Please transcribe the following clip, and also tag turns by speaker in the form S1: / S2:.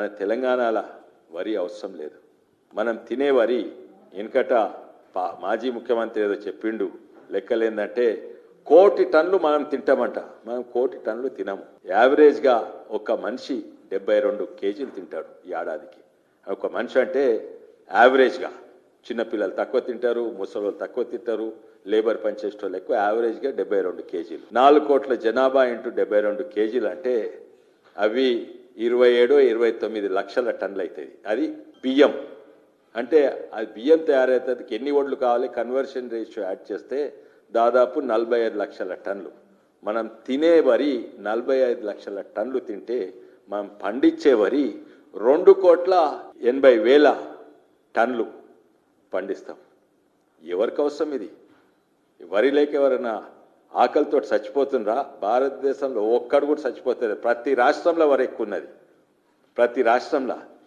S1: మన తెలంగాణలో వరి అవసరం లేదు. మనం తినే వరి వెనకట మాజీ ముఖ్యమంత్రి ఏదో చెప్పిండు, లెక్కలేందంటే 1 కోటి టన్నులు మనం తింటామంట. మనం 1 కోటి టన్నులు తినము. యావరేజ్గా ఒక మనిషి 72 కేజీలు తింటాడు ఏడాదికి. ఒక మనిషి అంటే యావరేజ్గా చిన్నపిల్లలు తక్కువ తింటారు, ముసలి తక్కువ తింటారు, లేబర్ పనిచేసేటోళ్ళు ఎక్కువ. యావరేజ్గా 72 కేజీలు. 4 కోట్ల జనాభా ఇంటూ 72 కేజీలు అంటే అవి 27-29 లక్షల టన్నులు అవుతుంది. అది బియ్యం అంటే అది బియ్యం తయారవుతానికి ఎన్ని ఒడ్లు కావాలి, కన్వర్షన్ రేషియో యాడ్ చేస్తే దాదాపు 45 లక్షల టన్నులు. మనం తినే వరి 45 లక్షల టన్నులు తింటే మనం పండించే వరి 2,80,000 టన్నులు పండిస్తాం. ఎవరికి అవసరం ఇది? వరి లేక ఎవరైనా ఆకలితో చచ్చిపోతుండ్రా? భారతదేశంలో ఒక్కడు కూడా చచ్చిపోతుంది. ప్రతి రాష్ట్రంలో వరి ఎక్కువ ఉన్నది, ప్రతి రాష్ట్రంలో.